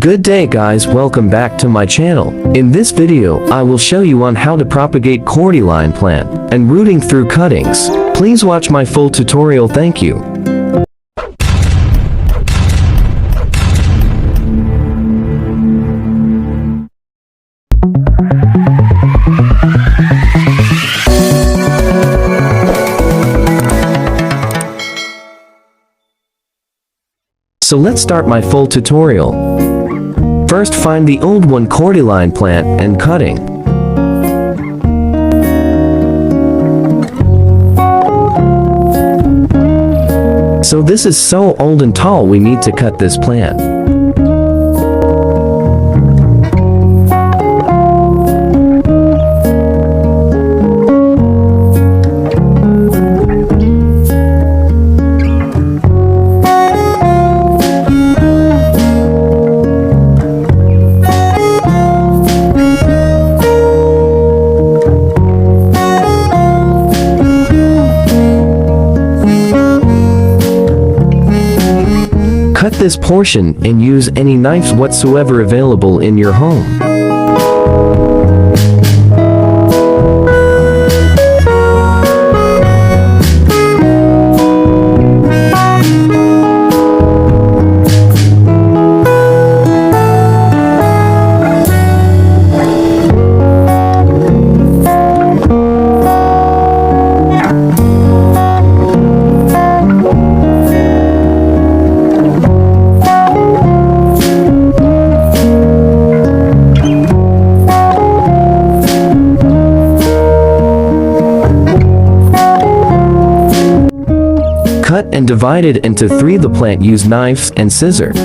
Good day guys, welcome back to my channel. In this video, I will show you on how to propagate Cordyline plant and rooting through cuttings. Please watch my full tutorial, thank you. So let's start my full tutorial. First, find the old one Cordyline plant and cutting. So this is so old and tall, we need to cut this plant. Cut this portion and use any knives whatsoever available in your home. Cut and divide it into 3. The plant, use knives and scissors.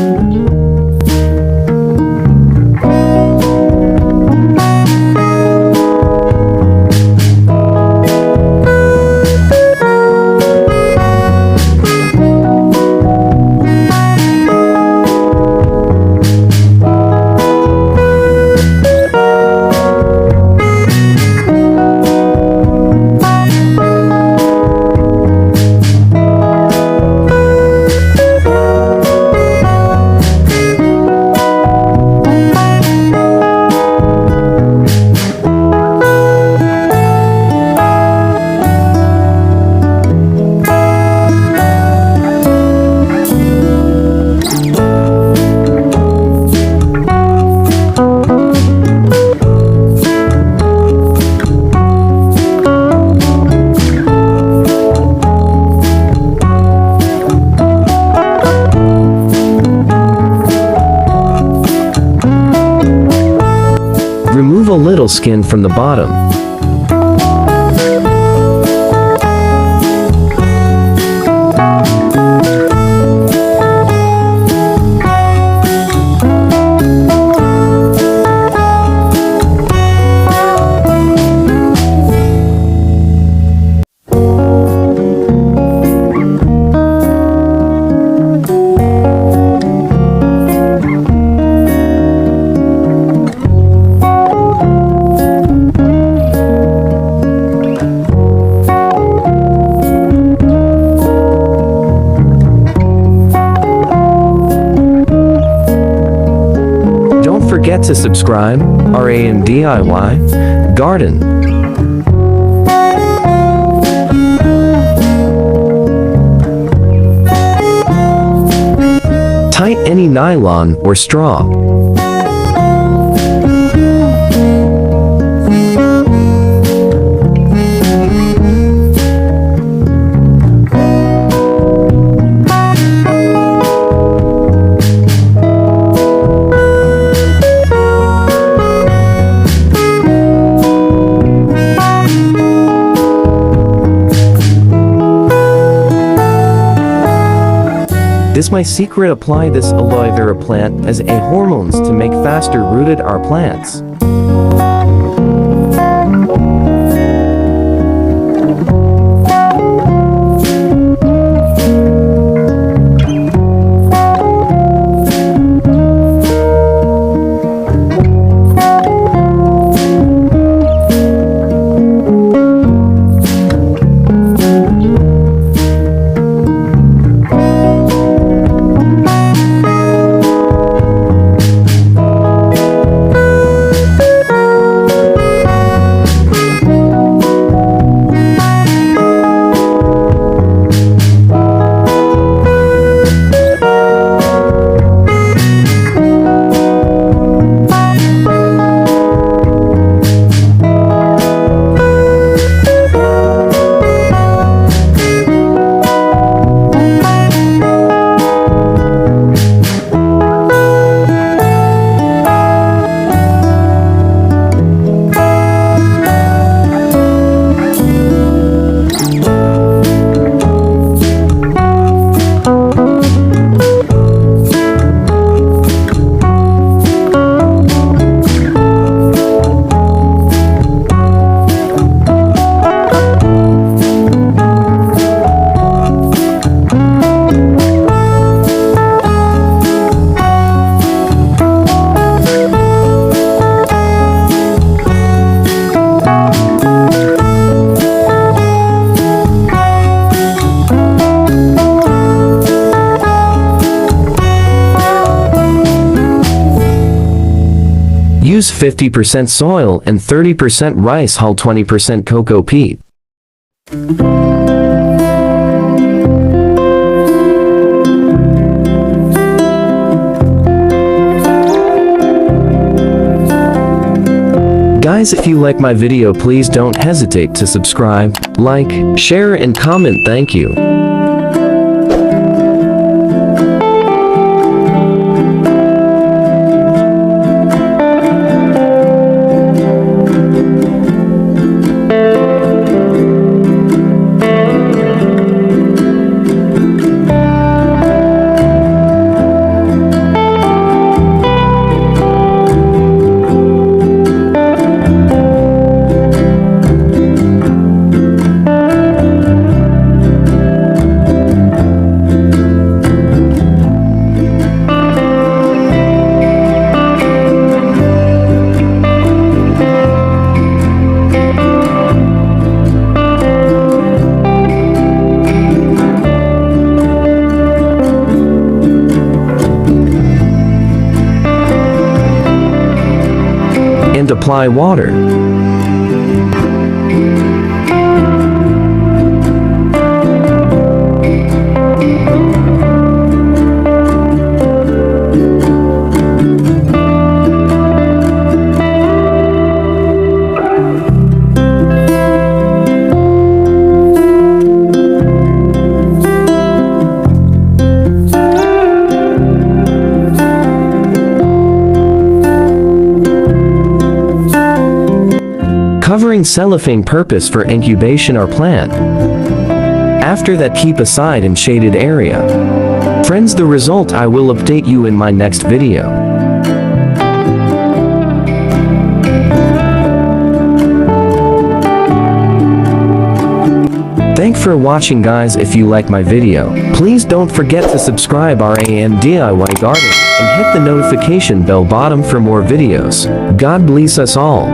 Remove a little skin from the bottom. Forget to subscribe, RANDIY Garden. Tie any nylon or straw. This my secret, apply this aloe vera plant as a hormones to make faster rooted our plants. Use 50% soil and 30% rice hull, 20% cocoa peat. Guys, if you like my video, please don't hesitate to subscribe, like, share and comment. Thank you. And apply water. Covering cellophane purpose for incubation or plant. After that, keep aside in shaded area. Friends, the result I will update you in my next video. Thanks for watching, guys. If you like my video, please don't forget to subscribe our DIY garden and hit the notification bell bottom for more videos. God bless us all.